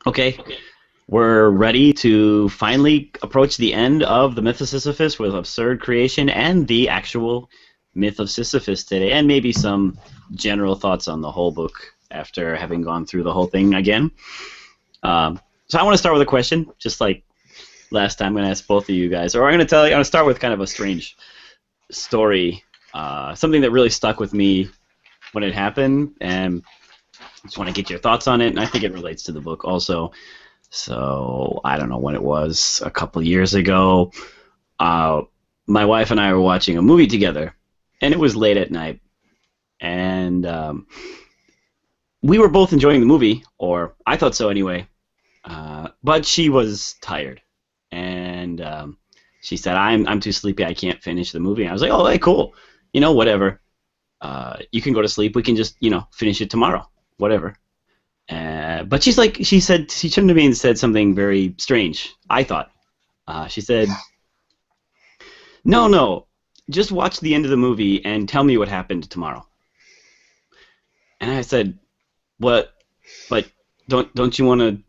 Okay, we're ready to finally approach the end of the myth of Sisyphus with absurd creation and the actual myth of Sisyphus today, and maybe some general thoughts on the whole book after having gone through the whole thing again. So I want to start with a question, just like last time. I'm going to ask both of you guys, or I'm going to tell you. I'm going to start with kind of a strange story, something that really stuck with me when it happened, and I just want to get your thoughts on it. And I think it relates to the book also. So I don't know when it was, a couple years ago. Uh, my wife and I were watching a movie together, and it was late at night, and we were both enjoying the movie, or I thought so anyway. But she was tired, and she said, "I'm too sleepy. I can't finish the movie." And I was like, "Oh, hey, cool. Whatever. You can go to sleep. We can just finish it tomorrow. Whatever." But she turned to me and said something very strange, I thought. She said, no, just watch the end of the movie and tell me what happened tomorrow. And I said, what? But don't you want to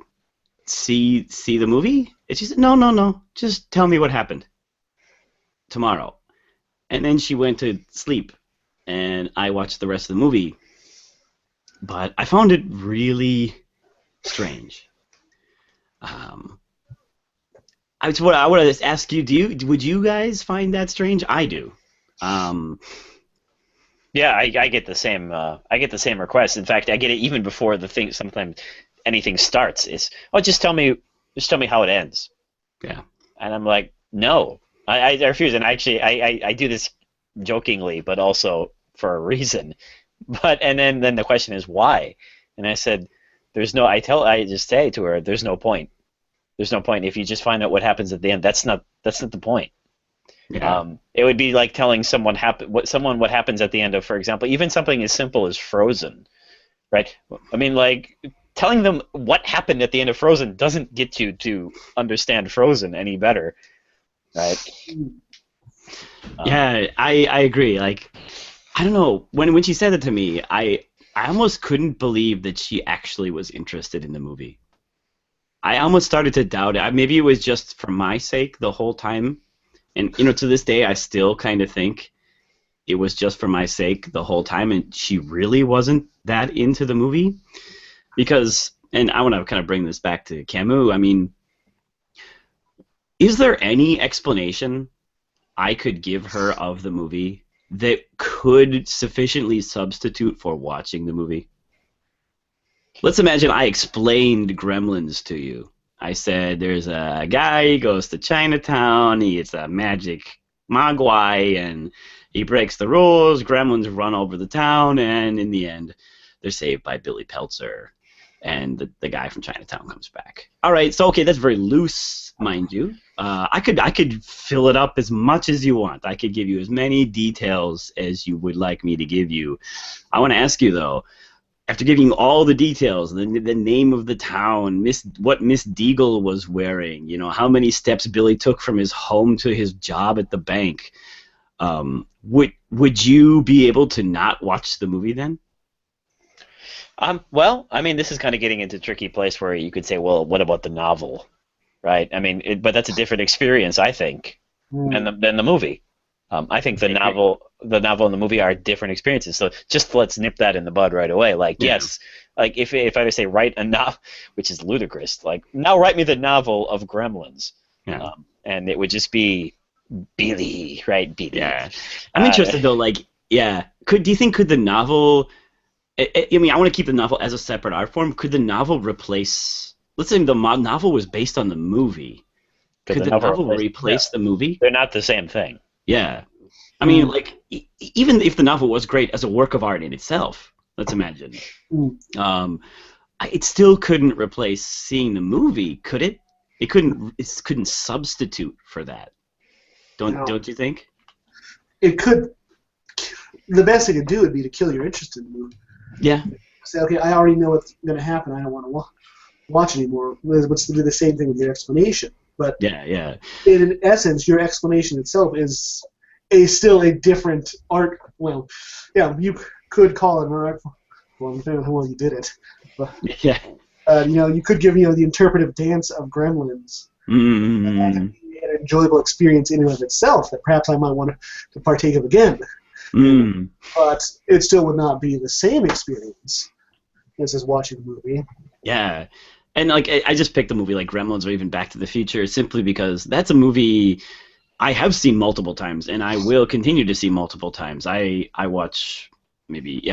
see the movie? And she said, no, just tell me what happened tomorrow. And then she went to sleep, and I watched the rest of the movie. But I found it really strange. I would just ask you, would you guys find that strange? I do. Yeah, I get the same. I get the same request. In fact, I get it even before the thing. Sometimes anything starts. It's just tell me how it ends. Yeah. And I'm like, no, I refuse. And actually, I do this jokingly, but also for a reason. But and then the question is why? And I said, there's no. I just say to her, there's no point. There's no point if you just find out what happens at the end. That's not the point. Yeah. It would be like telling someone what happens at the end of, for example, even something as simple as Frozen, right? I mean, like telling them what happened at the end of Frozen doesn't get you to understand Frozen any better, right? Um, Yeah, I agree. Like, I don't know, when she said it to me, I almost couldn't believe that she actually was interested in the movie. I almost started to doubt it. Maybe it was just for my sake the whole time. And to this day, I still kind of think it was just for my sake the whole time, and she really wasn't that into the movie. Because, and I want to kind of bring this back to Camus. I mean, is there any explanation I could give her of the movie that could sufficiently substitute for watching the movie? Let's imagine I explained Gremlins to you. I said there's a guy, he goes to Chinatown, he gets a magic mogwai, and he breaks the rules. Gremlins run over the town, and in the end, they're saved by Billy Peltzer, and the guy from Chinatown comes back. All right, so okay, that's very loose, mind you. I could fill it up as much as you want. I could give you as many details as you would like me to give you. I want to ask you though, after giving all the details, the name of the town, what Miss Deagle was wearing, how many steps Billy took from his home to his job at the bank, would you be able to not watch the movie then? well, I mean, this is kind of getting into a tricky place where you could say, well, what about the novel, right? I mean, but that's a different experience, I think, than the movie. I think the novel and the movie are different experiences. So just let's nip that in the bud right away. Like, Yeah. yes, like if I were to say write a novel, which is ludicrous, like now write me the novel of Gremlins, Yeah. and it would just be Billy, right? Billy. Yeah. I'm Uh, interested though. Like, yeah. Do you think could the novel? I mean, I want to keep the novel as a separate art form. Could the novel replace? Let's say the novel was based on the movie. could Could the the novel novel replace? No, replace the movie? they're not the same thing. Yeah. I mean, like, even if the novel was great as a work of art in itself, let's imagine, um, it still couldn't replace seeing the movie, could it? It couldn't. It couldn't substitute for that. No, Don't you think? it could. The best thing to do would be to kill your interest in the movie. Yeah. Say, okay, I already know what's going to happen. I don't want to watch anymore. Which to do the same thing with your explanation. But Yeah. Yeah. in essence, your explanation itself is still a different art. Well, yeah, you could call it an art form, depending on how well you did it. But Yeah. You could give the interpretive dance of Gremlins. That could be an enjoyable experience in and of itself that perhaps I might want to partake of again. But it still would not be the same experience as watching the movie. Yeah. And like I just picked a movie like Gremlins or even Back to the Future simply because that's a movie I have seen multiple times and I will continue to see multiple times. I watch maybe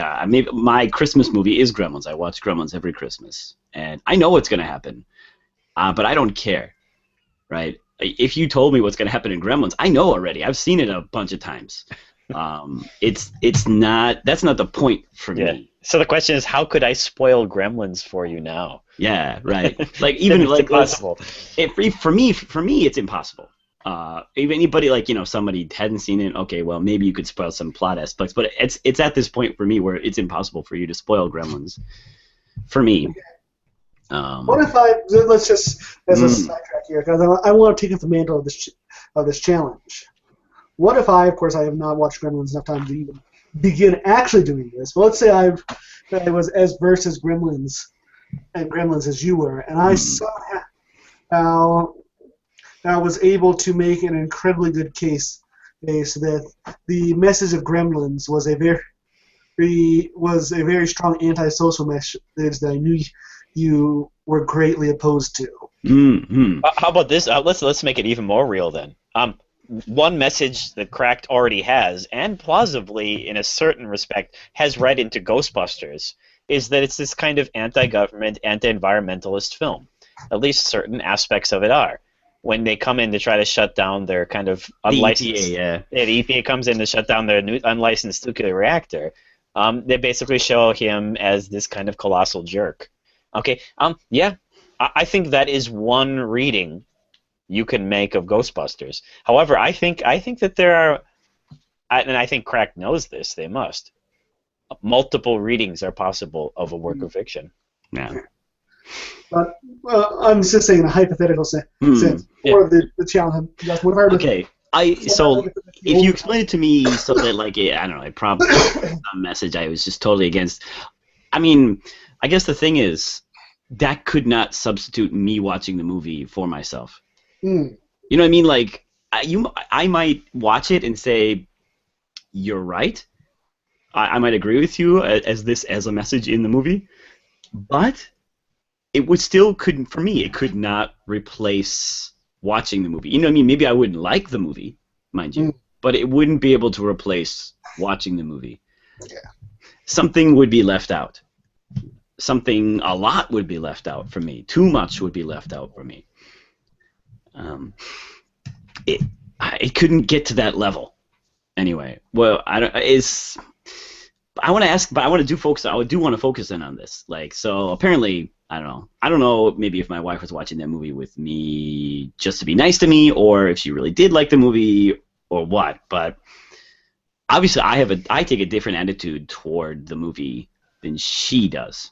my Christmas movie is Gremlins. I watch Gremlins every Christmas. And I know what's going to happen. But I don't care. Right? If you told me what's going to happen in Gremlins, I know already. I've seen it a bunch of times. That's not the point for me. So the question is, how could I spoil Gremlins for you now? Yeah, right. Like even it's impossible. For me, it's impossible. If anybody somebody hadn't seen it, okay, well maybe you could spoil some plot aspects, but it's at this point for me where it's impossible for you to spoil Gremlins. For me. What if let's just as a sidetrack here because I want to take up the mantle of this challenge. What if of course I have not watched Gremlins enough time to even begin actually doing this, but let's say I was as versed as Gremlins as you were, and I somehow was able to make an incredibly good case that the message of Gremlins was a very strong antisocial message that I knew you were greatly opposed to. How about this? Let's make it even more real then. One message that Cracked already has, and plausibly in a certain respect has read into Ghostbusters, is that it's this kind of anti-government, anti-environmentalist film. At least certain aspects of it are. When they come in to try to shut down their kind of unlicensed... The EPA, the EPA comes in to shut down their unlicensed nuclear reactor. They basically show him as this kind of colossal jerk. Okay, I think that is one reading you can make of Ghostbusters. However, I think that there are, and I think Crack knows this, they must, multiple readings are possible of a work of fiction. Yeah. But I'm just saying in a hypothetical sense for the challenge. Okay. So if you explain it to me so that I don't know, it probably a message I was just totally against. I mean, I guess the thing is that could not substitute me watching the movie for myself. You know what I mean? Like I might watch it and say, "You're right." I might agree with you as a message in the movie, but it would still couldn't for me. It could not replace watching the movie. You know what I mean? Maybe I wouldn't like the movie, mind you, but it wouldn't be able to replace watching the movie. Yeah. Something would be left out. A lot would be left out for me. Too much would be left out for me. It couldn't get to that level. Anyway, well, I want to ask, but I do want to focus in on this. So apparently, I don't know. Maybe if my wife was watching that movie with me just to be nice to me, or if she really did like the movie, or what. But obviously, I take a different attitude toward the movie than she does.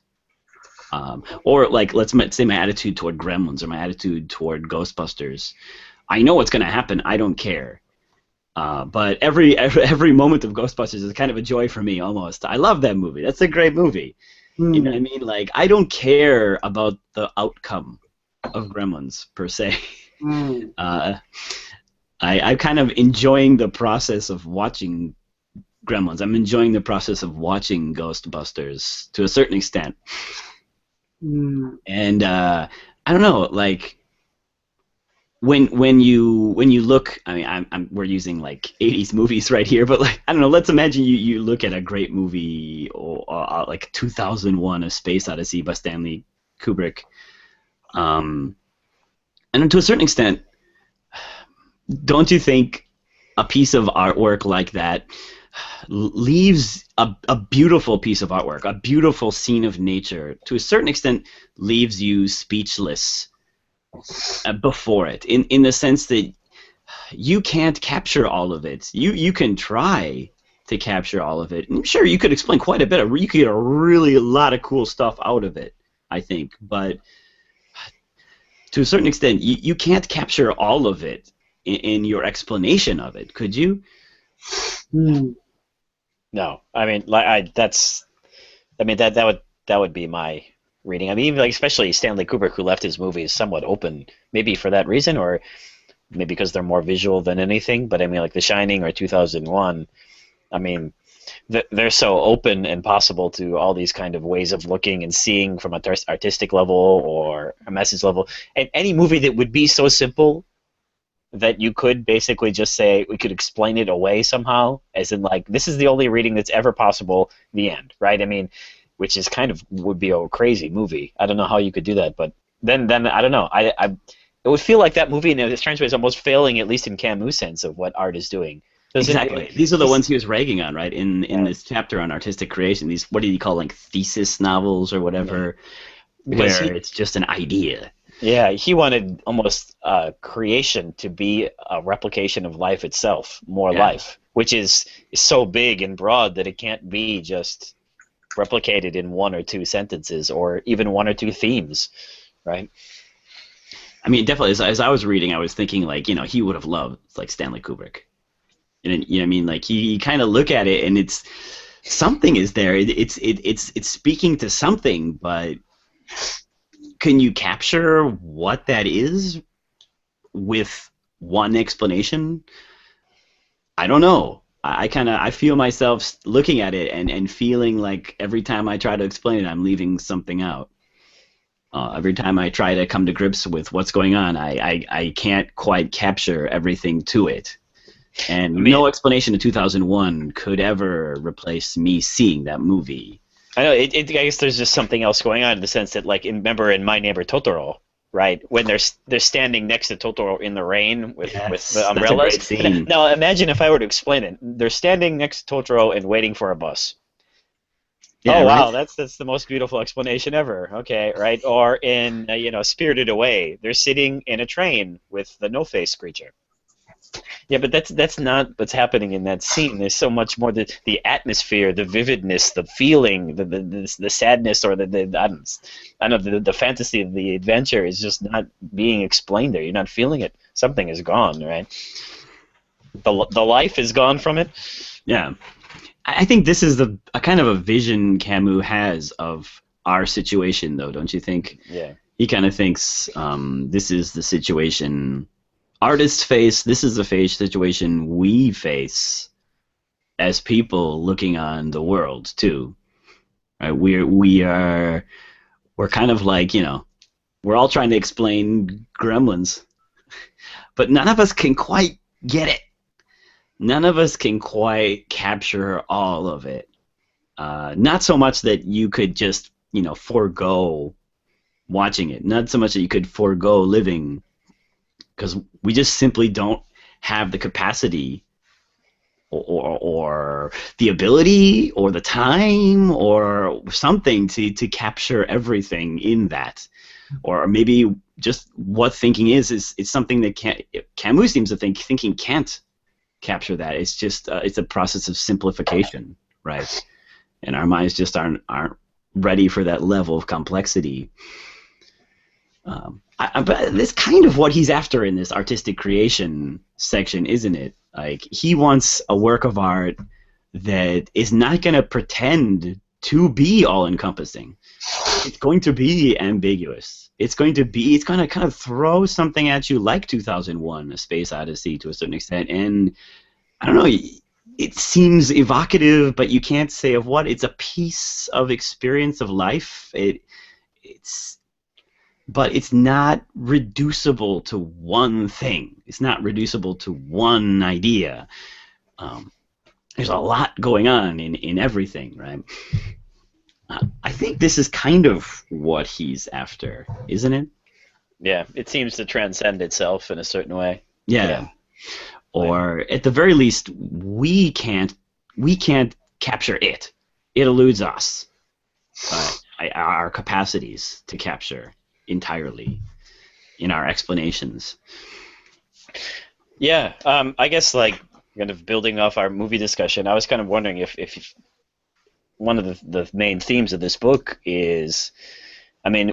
Or let's say my attitude toward Gremlins or my attitude toward Ghostbusters. I know what's going to happen. I don't care. But every moment of Ghostbusters is kind of a joy for me almost. I love that movie. That's a great movie. You know what I mean? I don't care about the outcome of Gremlins per se. I'm kind of enjoying the process of watching Gremlins. I'm enjoying the process of watching Ghostbusters to a certain extent. And I don't know, when you look, I mean, we're using 80s movies right here, but I don't know. Let's imagine you look at a great movie or 2001: A Space Odyssey by Stanley Kubrick, and to a certain extent, don't you think a piece of artwork like that leaves a beautiful piece of artwork, a beautiful scene of nature, to a certain extent, leaves you speechless before it, in the sense that you can't capture all of it. You can try to capture all of it. And sure, you could explain quite a bit. You could get a lot of cool stuff out of it, I think. But to a certain extent, you can't capture all of it in your explanation of it, could you? No, I mean, that would be my reading. I mean, even like especially Stanley Kubrick, who left his movies somewhat open, maybe for that reason, or maybe because they're more visual than anything. But I mean, like The Shining or 2001. I mean, they're so open and possible to all these kind of ways of looking and seeing from an artistic level or a message level. And any movie that would be so simple that you could basically just say we could explain it away somehow, as in like this is the only reading that's ever possible. The end, right? I mean, which is kind of would be a crazy movie. I don't know how you could do that, but then I don't know. I it would feel like that movie in a strange way is almost failing, at least in Camus' sense of what art is doing. Exactly. These are the ones he was ragging on, right? In this chapter on artistic creation, these what did he call like thesis novels or whatever, where it's just an idea. Yeah, he wanted almost creation to be a replication of life itself, more life, which is so big and broad that it can't be just replicated in one or two sentences or even one or two themes, right? I mean, definitely. As I was reading, I was thinking like, he would have loved like Stanley Kubrick. And you know what I mean? Like you kind of look at it and it's something is there. It's speaking to something, but can you capture what that is with one explanation? I don't know. I feel myself looking at it and feeling like every time I try to explain it, I'm leaving something out. Every time I try to come to grips with what's going on, I can't quite capture everything to it. And no explanation of 2001 could ever replace me seeing that movie. I know. I guess there's just something else going on in the sense that, like, remember in My Neighbor Totoro, right? When they're standing next to Totoro in the rain with the umbrellas. That's a great scene. Now imagine if I were to explain it. They're standing next to Totoro and waiting for a bus. Yeah, oh right? wow, that's the most beautiful explanation ever. Okay, right? Or in Spirited Away, they're sitting in a train with the no-face creature. Yeah, but that's not what's happening in that scene. There's so much more. The atmosphere, the vividness, the feeling, the sadness, or I don't know, the fantasy of the adventure is just not being explained there. You're not feeling it. Something is gone, right? The life is gone from it. Yeah. I think this is a kind of a vision Camus has of our situation, though, don't you think? Yeah. He kind of thinks this is the situation artists face. This is the situation we face as people looking on the world too. Right? We're kind of like we're all trying to explain Gremlins, but none of us can quite get it. None of us can quite capture all of it. Not so much that you could just forego watching it. Not so much that you could forego living. Because we just simply don't have the capacity or the ability or the time or something to capture everything in that. Or maybe just what thinking is something that Camus seems to think thinking can't capture that. It's just it's a process of simplification, right? And our minds just aren't ready for that level of complexity. But that's kind of what he's after in this artistic creation section, isn't it? Like he wants a work of art that is not going to pretend to be all-encompassing. It's going to be ambiguous. It's going to kind of throw something at you like 2001: A Space Odyssey to a certain extent, and I don't know. It seems evocative, but you can't say of what. It's a piece of experience of life. But it's not reducible to one thing. It's not reducible to one idea. There's a lot going on in everything, right? I think this is kind of what he's after, isn't it? Yeah, it seems to transcend itself in a certain way. Yeah. Or at the very least, we can't capture it. It eludes us. Our capacities to capture entirely in our explanations. Yeah, I guess like kind of building off our movie discussion, I was kind of wondering if one of the main themes of this book is, I mean,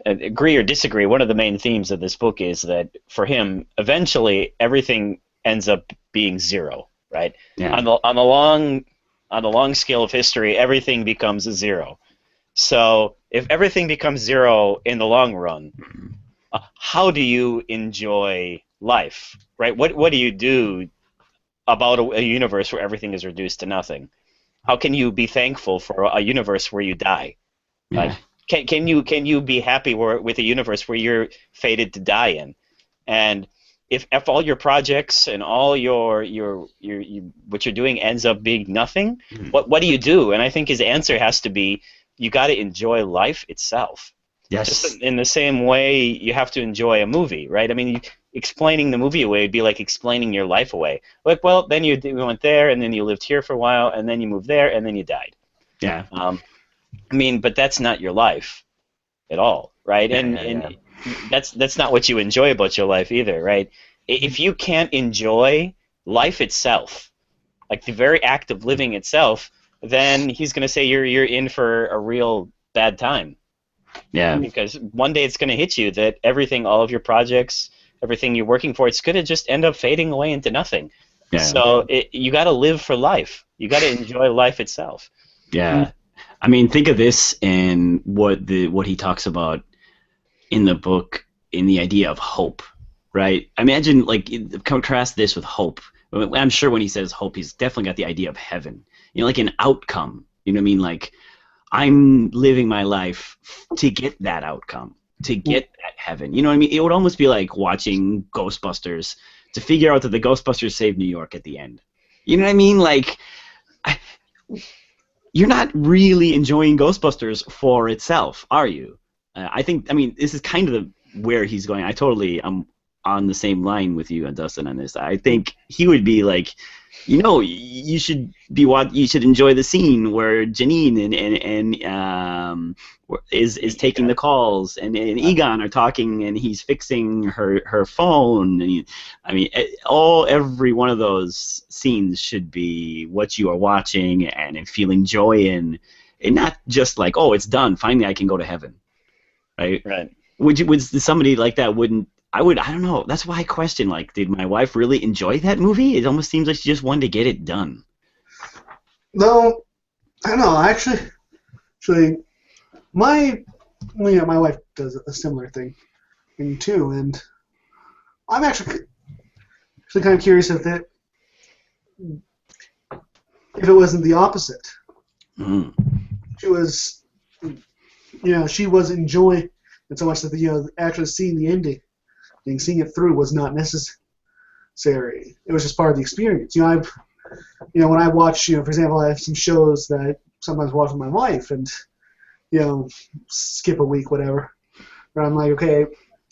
agree or disagree, one of the main themes of this book is that for him, eventually everything ends up being zero, right? Yeah. On the long scale of history, everything becomes a zero. So if everything becomes zero in the long run, how do you enjoy life, right? What do you do about a universe where everything is reduced to nothing? How can you be thankful for a universe where you die? Yeah. Like, can you be happy with a universe where you're fated to die in? And if all your projects and all your what you're doing ends up being nothing, what do you do? And I think his answer has to be, you got to enjoy life itself. Just Yes. in the same way you have to enjoy a movie, right? I mean, explaining the movie away would be like explaining your life away. Like, well, then you went there, and then you lived here for a while, and then you moved there, and then you died. Yeah. I mean, but that's not your life at all, right? And that's not what you enjoy about your life either, right? If you can't enjoy life itself, like the very act of living itself, then he's going to say you're in for a real bad time. Yeah. Because one day it's going to hit you that everything, all of your projects, everything you're working for, it's going to just end up fading away into nothing. Yeah. So you got to live for life. You got to enjoy life itself. Yeah. I mean, think of this and what he talks about in the book, in the idea of hope, right? Imagine, like, contrast this with hope. I'm sure when he says hope, he's definitely got the idea of heaven. You know, like an outcome. You know what I mean? Like, I'm living my life to get that outcome, to get that heaven. You know what I mean? It would almost be like watching Ghostbusters to figure out that the Ghostbusters saved New York at the end. You know what I mean? Like, you're not really enjoying Ghostbusters for itself, are you? I mean, this is kind of where he's going. I'm on the same line with you and Dustin on this. I think he would be like, you should enjoy the scene where Janine is taking the calls and Egon are talking and he's fixing her phone. Every one of those scenes should be what you are watching and feeling joy in, and not just like, oh, it's done. Finally, I can go to heaven. Right. Would somebody like that wouldn't? I don't know. That's why I question, like, did my wife really enjoy that movie? It almost seems like she just wanted to get it done. No, I don't know. Actually, my wife does a similar thing too, and I'm actually kind of curious if it wasn't the opposite. Mm. She was enjoying it so much that actually seeing the ending. Seeing it through was not necessary. It was just part of the experience. When I watch, for example, I have some shows that I sometimes watch with my wife, and skip a week, whatever. Where I'm like, okay,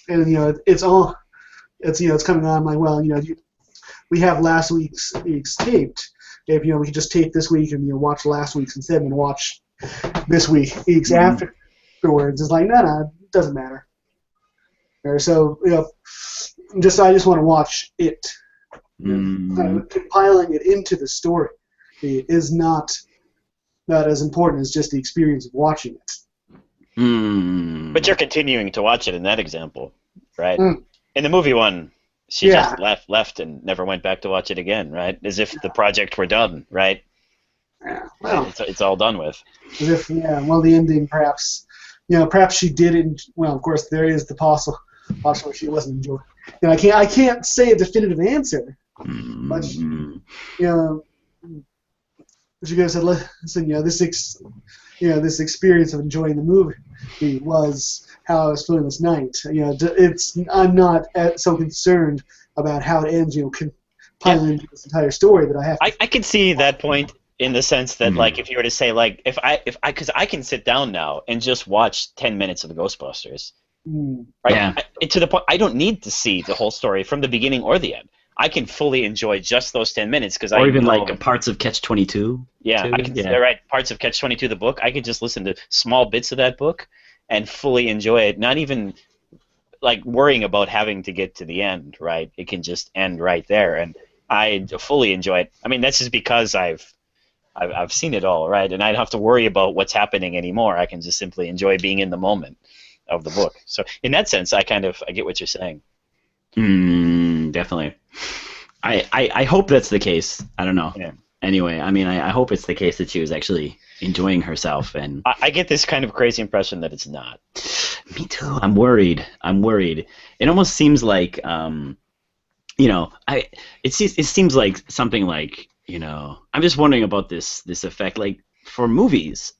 and it's coming on. I'm like, well, we have last week's taped. If we could just tape this week and watch last week's instead, and watch this week's afterwards. It's like, no, it doesn't matter. So I just want to watch it. Compiling it into the story is not as important as just the experience of watching it. But you're continuing to watch it in that example, right? In the movie one, she just left and never went back to watch it again, right? As if the project were done, right? Yeah. Well, it's all done with. As if, the ending perhaps she didn't. Well, of course, there is the possible she wasn't enjoying. I can't say a definitive answer, but she guys said, listen, this experience of enjoying the movie was how I was feeling this night. I'm not so concerned about how it ends. Compiling into this entire story that I have. I can see that point in the sense that, like, if you were to say, like, because I can sit down now and just watch 10 minutes of the Ghostbusters. Right? Yeah. To the point, I don't need to see the whole story from the beginning or the end. I can fully enjoy just those 10 minutes because or even like parts of Catch-22. Yeah, I can. Yeah. Right, parts of Catch-22, the book. I could just listen to small bits of that book and fully enjoy it. Not even like worrying about having to get to the end. Right, it can just end right there, and I fully enjoy it. I mean, that's just because I've seen it all, right, and I don't have to worry about what's happening anymore. I can just simply enjoy being in the moment of the book. So in that sense, I get what you're saying. Definitely. I hope that's the case. I don't know. Yeah. anyway, I mean, I hope it's the case that she was actually enjoying herself. And I get this kind of crazy impression that it's not. me too. I'm worried. I'm worried. It almost seems like, you know, it seems like something like, you know, I'm just wondering about this effect. Like for movies,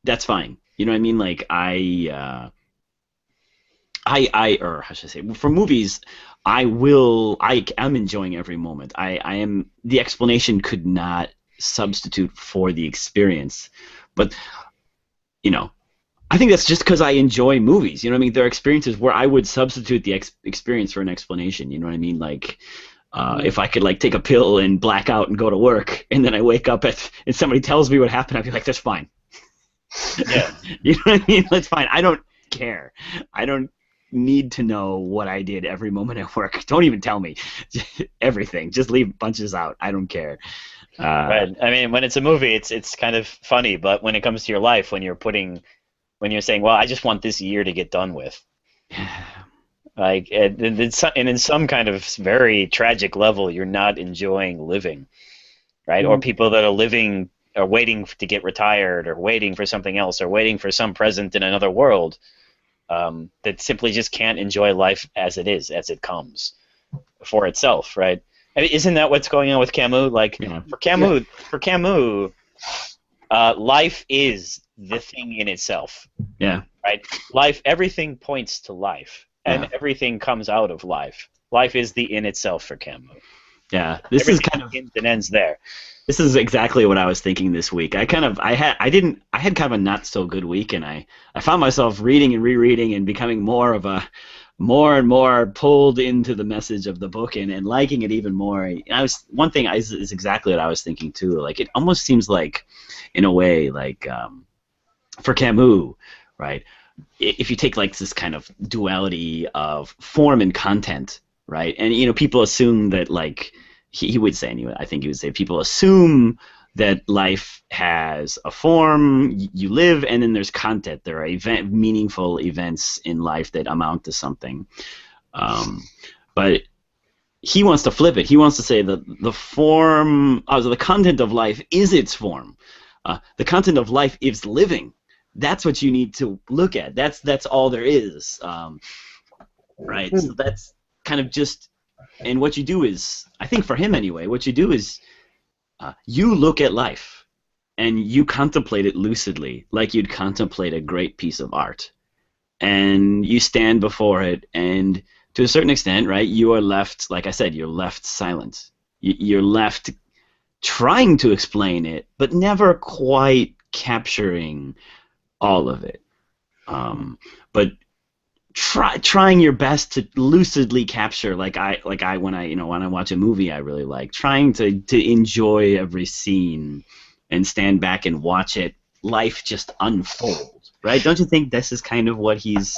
that's fine. You know what I mean? Like or how should I say? For movies, I'm enjoying every moment. I am. The explanation could not substitute for the experience, but you know, I think that's just because I enjoy movies. You know what I mean? There are experiences where I would substitute the experience for an explanation. You know what I mean? Like, if I could like take a pill and black out and go to work, and then I wake up and somebody tells me what happened, I'd be like, that's fine. Yeah. You know what I mean? That's fine. I don't care. I don't need to know what I did every moment at work. Don't even tell me everything. Just leave bunches out. I don't care. Right. I mean, when it's a movie, it's kind of funny, but when it comes to your life, when you're saying, well, I just want this year to get done with, like, and in some kind of very tragic level, you're not enjoying living, right? Or people that are living are waiting to get retired, or waiting for something else, or waiting for some present in another world, that simply just can't enjoy life as it is, as it comes, for itself, right? I mean, isn't that what's going on with Camus? Like, for Camus, life is the thing in itself. Yeah. Right? Life, everything points to life, and everything comes out of life. Life is the in itself for Camus. Yeah. This everything is kind of begins and ends there. This is exactly what I was thinking this week. I had kind of a not so good week, and I found myself reading and rereading and becoming more and more pulled into the message of the book and liking it even more. One thing is exactly what I was thinking too. Like it almost seems like, in a way, like for Camus, right? If you take like this kind of duality of form and content, right? And you know, people assume that like he would say anyway. I think he would say people assume that life has a form, you live, and then there's content. There are meaningful events in life that amount to something. But he wants to flip it. He wants to say that the form, the content of life is its form. The content of life is living. That's what you need to look at. That's all there is, right? So that's kind of just, and what you do is, I think for him anyway, what you do is you look at life and you contemplate it lucidly, like you'd contemplate a great piece of art, and you stand before it, and to a certain extent, right, you are left, like I said, you're left silent. You're left trying to explain it, but never quite capturing all of it. But trying your best to lucidly capture, when I watch a movie I really like, trying to enjoy every scene and stand back and watch life just unfold, right? Don't you think this is kind of what he's...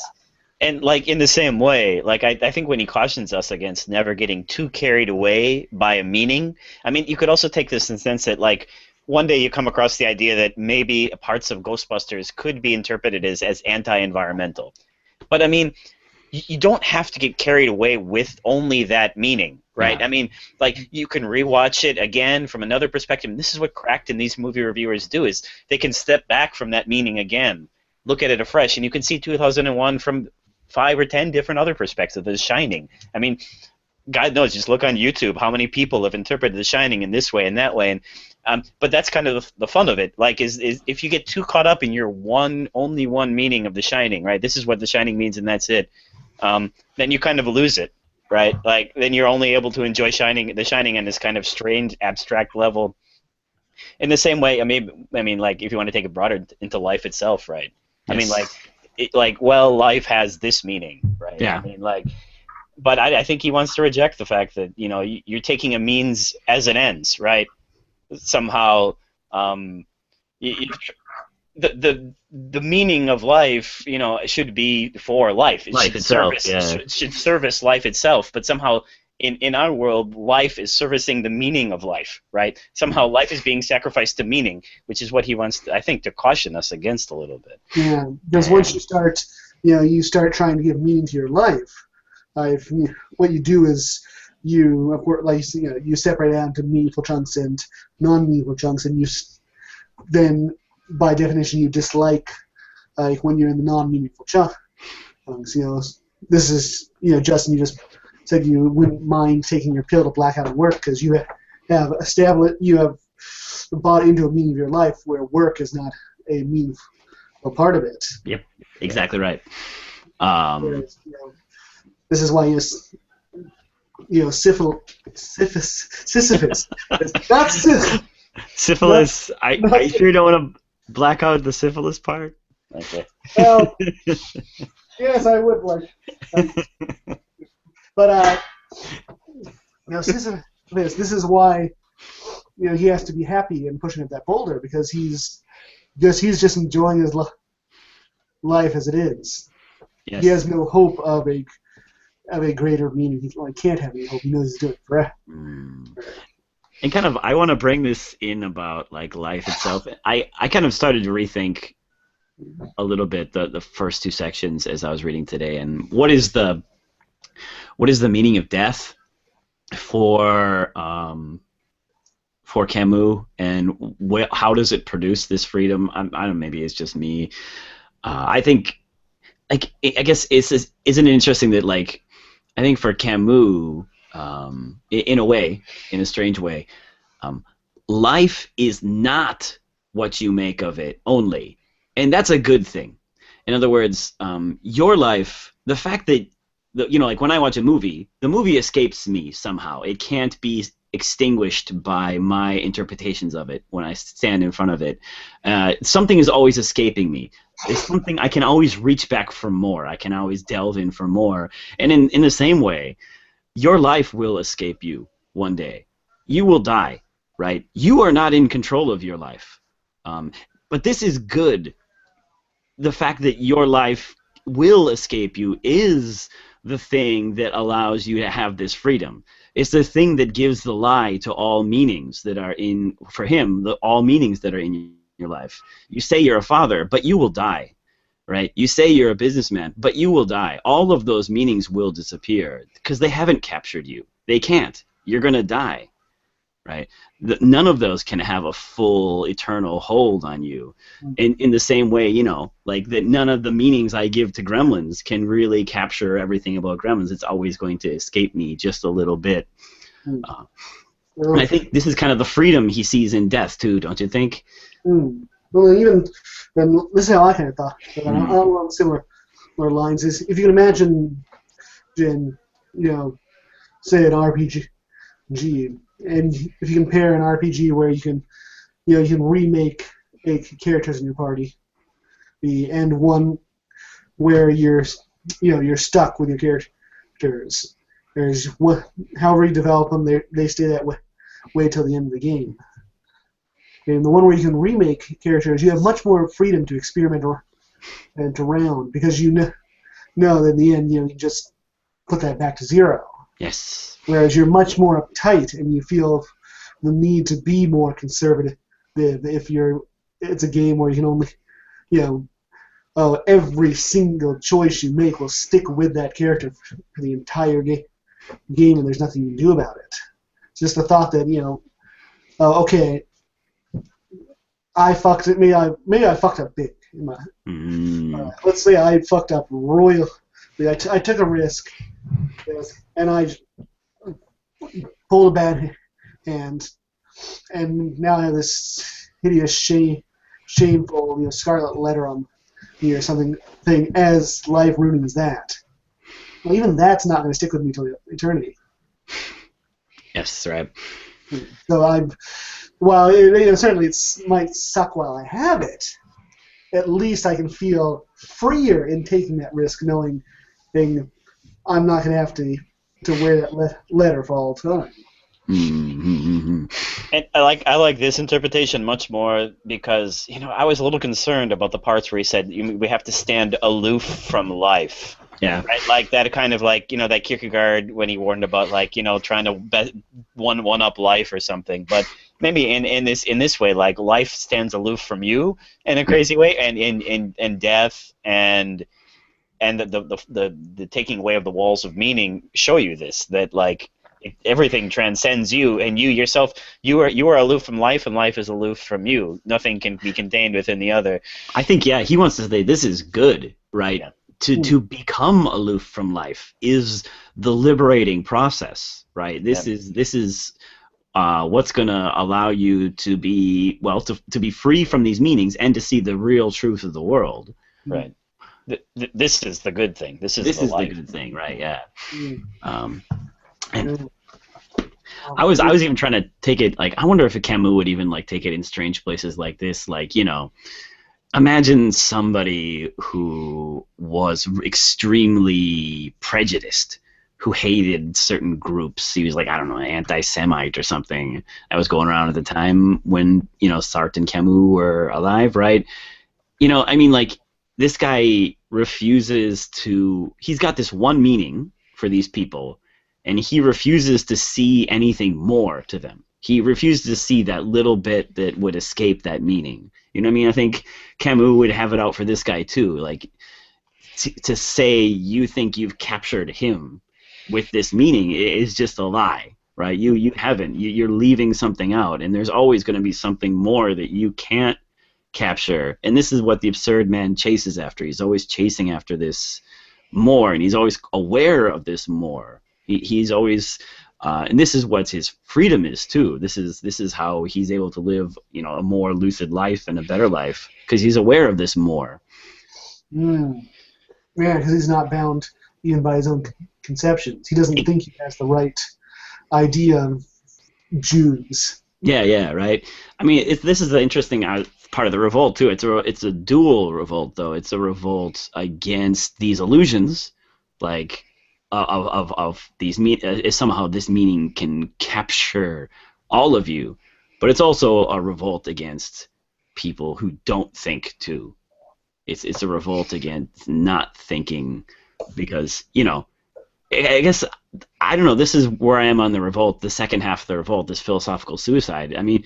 And like in the same way, like I think when he cautions us against never getting too carried away by a meaning, I mean, you could also take this in the sense that like one day you come across the idea that maybe parts of Ghostbusters could be interpreted as anti-environmental. But I mean, you don't have to get carried away with only that meaning, right? Yeah. I mean, like you can rewatch it again from another perspective. And this is what Cracked and these movie reviewers do, is they can step back from that meaning again, look at it afresh, and you can see 2001 from 5 or 10 different other perspectives of The Shining. I mean, God knows, just look on YouTube how many people have interpreted The Shining in this way and that way, and but that's kind of the fun of it. Like, is if you get too caught up in your only one meaning of The Shining, right? This is what The Shining means, and that's it. Then you kind of lose it, right? Like, then you're only able to enjoy The Shining on this kind of strange, abstract level. In the same way, I mean, like, if you want to take it broader into life itself, right? Yes. I mean, well, life has this meaning, right? Yeah. I mean, like. But I think he wants to reject the fact that, you know, you're taking a means as an ends, right? Somehow, the meaning of life, you know, should be for life. It should service life itself. But somehow, in our world, life is servicing the meaning of life, right? Somehow, life is being sacrificed to meaning, which is what he wants, I think, to caution us against a little bit. Yeah, because once you start trying to give meaning to your life. What you do is you, of course, like you separate it out into meaningful chunks and non-meaningful chunks, and then by definition you dislike like when you're in the non-meaningful chunks. This is Justin, you just said you wouldn't mind taking your pill to black out at work because you have bought into a meaning of your life where work is not a meaningful part of it. Yep, exactly right. Whereas, this is why Sisyphus. It's not Sisyphus. Syphilis. I sure don't want to black out the syphilis part. Okay. Well, yes, I would like. But Sisyphus. This is why he has to be happy and pushing up that boulder because he's just enjoying his life as it is. Yes. He has no hope of a greater meaning. He can't have any hope. He knows he's doing it forever. And kind of, I want to bring this in about like life itself. I kind of started to rethink a little bit the first two sections as I was reading today, and what is the meaning of death for Camus, and how does it produce this freedom? I don't know, maybe it's just me. I think, like, I guess isn't it interesting that, like, I think for Camus, in a way, in a strange way, life is not what you make of it only, and that's a good thing. In other words, your life, the fact that, like when I watch a movie, the movie escapes me somehow. It can't be extinguished by my interpretations of it when I stand in front of it. Something is always escaping me. There's something I can always reach back for more. I can always delve in for more. And in the same way, your life will escape you one day. You will die, right? You are not in control of your life. But this is good. The fact that your life will escape you is the thing that allows you to have this freedom. It's the thing that gives the lie to all meanings that are in, for him, all meanings that are in your life. You say you're a father, but you will die, right? You say you're a businessman, but you will die. All of those meanings will disappear because they haven't captured you. They can't. You're going to die, right? None of those can have a full eternal hold on you. In the same way, like that none of the meanings I give to Gremlins can really capture everything about Gremlins. It's always going to escape me just a little bit. And I think this is kind of the freedom he sees in death too, don't you think? Well, this is how I kind of thought. But along similar lines is if you can imagine, say an RPG. And if you compare an RPG where you can remake characters in your party, and one where you're stuck with your characters. There's however you develop them, they stay that way till the end of the game. And the one where you can remake characters, you have much more freedom to experiment and to round because you know that in the end you can just put that back to zero. Yes. Whereas you're much more uptight and you feel the need to be more conservative if it's a game where you can only, every single choice you make will stick with that character for the entire game and there's nothing you can do about it. It's just the thought that, okay, I fucked it, maybe I fucked up big. Let's say I fucked up royally. I took a risk and I pulled a bad hand, and now I have this hideous, shameful, scarlet letter on me or something as life-ruining as that. Well, even that's not going to stick with me till eternity. Yes, right. So certainly it might suck while I have it. At least I can feel freer in taking that risk, knowing I'm not going to have to wear that letter for all time. And I like this interpretation much more because I was a little concerned about the parts where he said we have to stand aloof from life. Yeah. Right. Like that kind of like that Kierkegaard when he warned about trying to one up life or something. But maybe in this way, like life stands aloof from you in a crazy way, and in death and the taking away of the walls of meaning show you this, that like everything transcends you, and you yourself, you are aloof from life, and life is aloof from you. Nothing can be contained within the other. I think he wants to say this is good, right? Yeah. To become aloof from life is the liberating process, right? This is what's going to allow you to be to be free from these meanings and to see the real truth of the world. Right. This is the good thing. This is the good thing, right? Yeah. And Um, I was even trying to take it like, I wonder if a Camus would even like take it in strange places like this, like, you know, imagine somebody who was extremely prejudiced, who hated certain groups. He was like, I don't know, an anti-Semite or something that was going around at the time when, you know, Sartre and Camus were alive, right? You know, I mean, like, this guy refuses to, he's got this one meaning for these people, and he refuses to see anything more to them. He refuses to see that little bit that would escape that meaning. You know what I mean? I think Camus would have it out for this guy too. Like, to say you think you've captured him with this meaning is just a lie, right? You haven't. You're leaving something out, and there's always going to be something more that you can't capture. And this is what the absurd man chases after. He's always chasing after this more, and he's always aware of this more. He's always, and this is what his freedom is too. This is how he's able to live, you know, a more lucid life and a better life, because he's aware of this more. Yeah, because he's not bound even by his own conceptions. He doesn't think he has the right idea of Jews. Yeah, right. I mean, this is the interesting part of the revolt too. It's a dual revolt, though. It's a revolt against these illusions, like of these somehow this meaning can capture all of you, but it's also a revolt against people who don't think too. It's a revolt against not thinking, because, you know, I guess, I don't know, this is where I am on the revolt. The second half of the revolt, this philosophical suicide, I mean,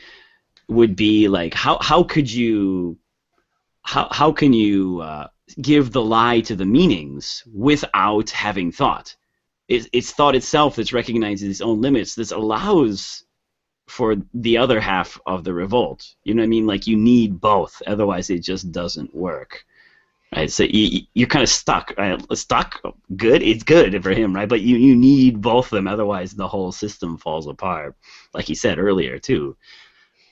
would be like, how could you, how can you give the lie to the meanings without having thought? It's thought itself that's recognizing its own limits. This allows for the other half of the revolt. You know what I mean? Like, you need both, otherwise it just doesn't work. Right, so you're kind of stuck. Right? Stuck, good. It's good for him, right? But you need both of them, otherwise the whole system falls apart. Like he said earlier too.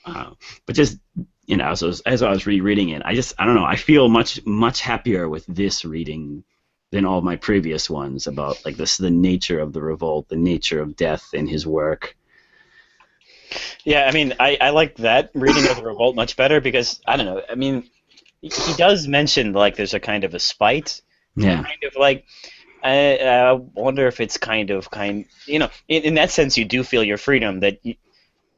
But just, you know, so as I was rereading it, I don't know. I feel much happier with this reading than all my previous ones about like the nature of the revolt, the nature of death in his work. Yeah, I mean, I like that reading of the revolt much better because, I don't know. I mean, he does mention like there's a kind of a spite. Yeah. Kind of like, I wonder if it's you know, in that sense you do feel your freedom, that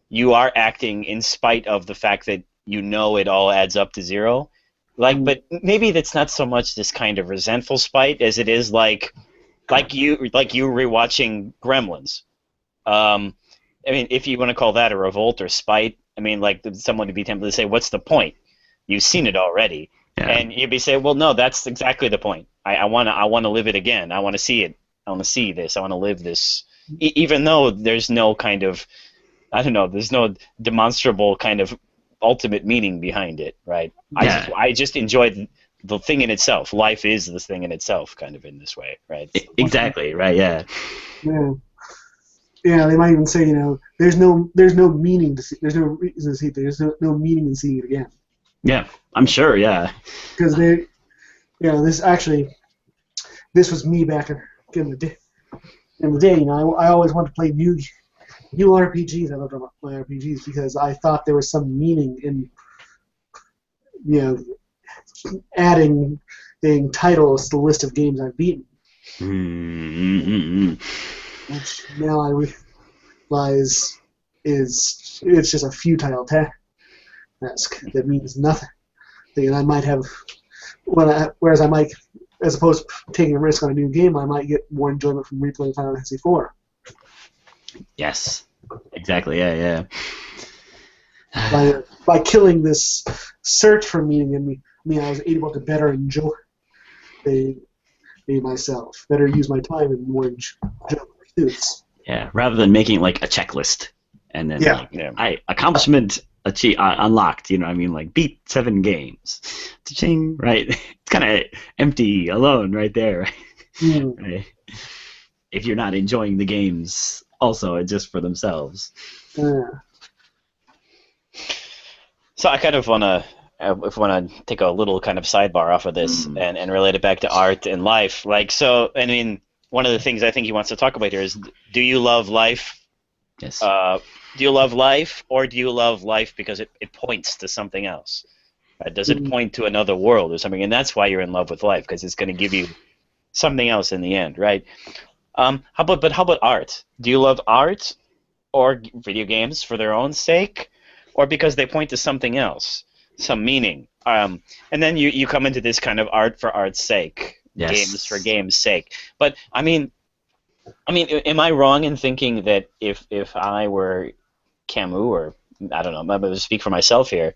you are acting in spite of the fact that you know it all adds up to zero. Like, but maybe that's not so much this kind of resentful spite as it is like you rewatching Gremlins. I mean, if you want to call that a revolt or spite, I mean, like someone would be tempted to say, "What's the point? You've seen it already." Yeah. And you'd be saying, "Well, no, that's exactly the point. I want to live it again. I want to see it. I want to see this. I want to live this." Even though there's no kind of, I don't know, there's no demonstrable kind of ultimate meaning behind it, right? Yeah. I just enjoy the thing in itself. Life is this thing in itself, kind of in this way, right? Exactly, right? Yeah. Yeah, they might even say, you know, there's no meaning to see. There's no reason to see it. There's no meaning in seeing it again. Yeah, I'm sure. Yeah. Because this was me back in the day. In the day, you know, I always wanted to play new RPGs. I loved my RPGs because I thought there was some meaning in, you know, adding titles to the list of games I've beaten. Mm-hmm. Which now I realize it's just a futile task that means nothing. And I might have, whereas I might, as opposed to taking a risk on a new game, I might get more enjoyment from replaying Final Fantasy IV. Yes, exactly. Yeah. By killing this search for meaning in me, I was able to better enjoy myself, better use my time in more enjoyable pursuits. Yeah, rather than making like a checklist and then Yeah. accomplishment unlocked. You know, what I mean, like beat 7 games, cha-ching, right? It's kind of empty alone right there, right? If you're not enjoying the games, also just for themselves. So I kind of want to take a little kind of sidebar off of this and relate it back to art and life. Like, so, I mean, one of the things I think he wants to talk about here is, do you love life? Yes. Do you love life, or do you love life because it points to something else? Does it point to another world or something? And that's why you're in love with life, because it's going to give you something else in the end, right? How about art? Do you love art or video games for their own sake, or because they point to something else, some meaning? And then you come into this kind of art for art's sake, yes. Games for game's sake. But I mean, am I wrong in thinking that if I were Camus, or I don't know, I'm going to speak for myself here,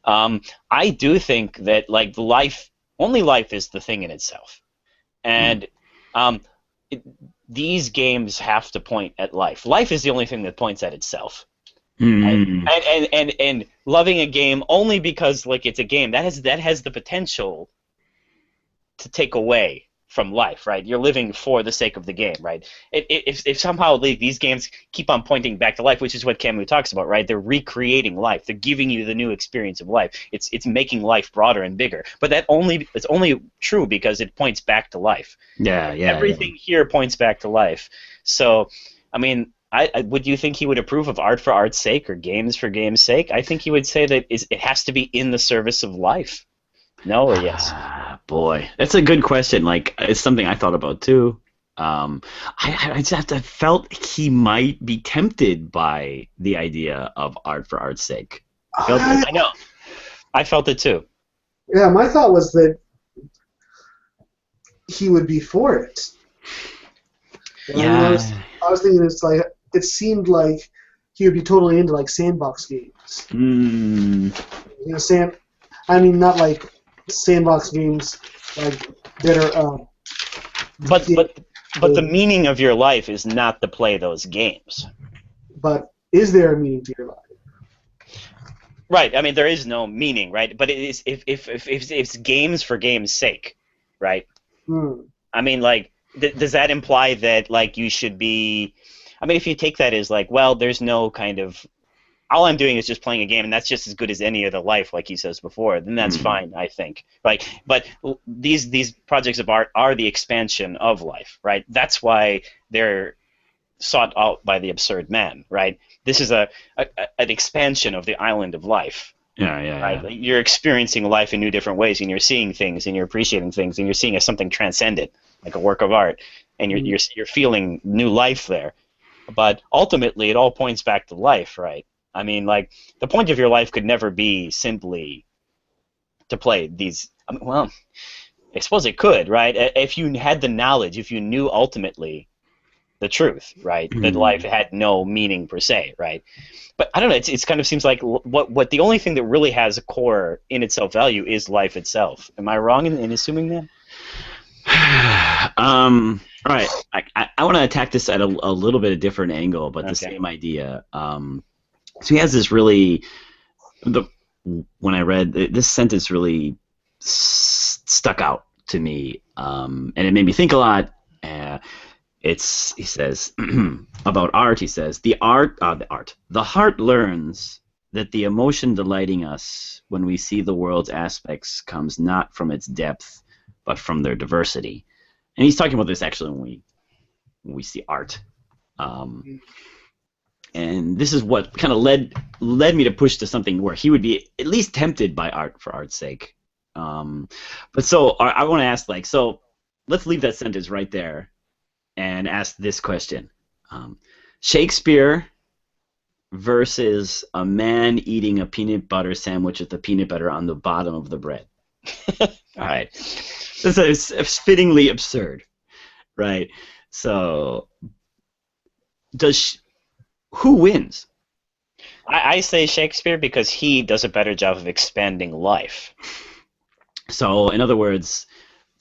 I do think that like only life is the thing in itself, and these games have to point at life. Life is the only thing that points at itself. Right? And loving a game only because like it's a game that has the potential to take away from life, right? You're living for the sake of the game, right? If somehow these games keep on pointing back to life, which is what Camus talks about, right? They're recreating life. They're giving you the new experience of life. It's making life broader and bigger. But it's only true because it points back to life. Yeah. Everything here points back to life. So, I mean, would you think he would approve of art for art's sake or games for game's sake? I think he would say that it has to be in the service of life. No or yes? Boy, that's a good question. Like, it's something I thought about too. I just felt he might be tempted by the idea of art for art's sake. I know. I felt it too. Yeah, my thought was that he would be for it. Yeah. I was thinking it seemed like he would be totally into like sandbox games. You know, I mean, not like sandbox games like that are. But the meaning of your life is not to play those games. But is there a meaning to your life? Right. I mean, there is no meaning, right? But it is if it's games for game's sake, right? I mean, like, does that imply that like you should be? I mean, if you take that as like, well, there's no kind of, all I'm doing is just playing a game, and that's just as good as any other life, like he says before, then that's fine, I think. Right? But these projects of art are the expansion of life, right? That's why they're sought out by the absurd man, right? This is an expansion of the island of life. Yeah. Right? Like, you're experiencing life in new different ways, and you're seeing things, and you're appreciating things, and you're seeing as something transcendent, like a work of art, and you're feeling new life there. But ultimately, it all points back to life, right? I mean, like, the point of your life could never be simply to play these. I mean, well, I suppose it could, right? If you had the knowledge, if you knew ultimately the truth, right, that life had no meaning per se, right? But I don't know. It's kind of seems like what the only thing that really has a core in itself value is life itself. Am I wrong in assuming that? All right. I want to attack this at a little bit of different angle, but the same idea. So he has this really, when I read this sentence, really stuck out to me, and it made me think a lot. He says about art. He says the heart learns that the emotion delighting us when we see the world's aspects comes not from its depth, but from their diversity. And he's talking about this actually when we see art. And this is what kind of led me to push to something where he would be at least tempted by art for art's sake. But so I want to ask, like, so let's leave that sentence right there and ask this question. Shakespeare versus a man eating a peanut butter sandwich with the peanut butter on the bottom of the bread. All right. This is fittingly absurd, right? So who wins? I say Shakespeare because he does a better job of expanding life. So, in other words,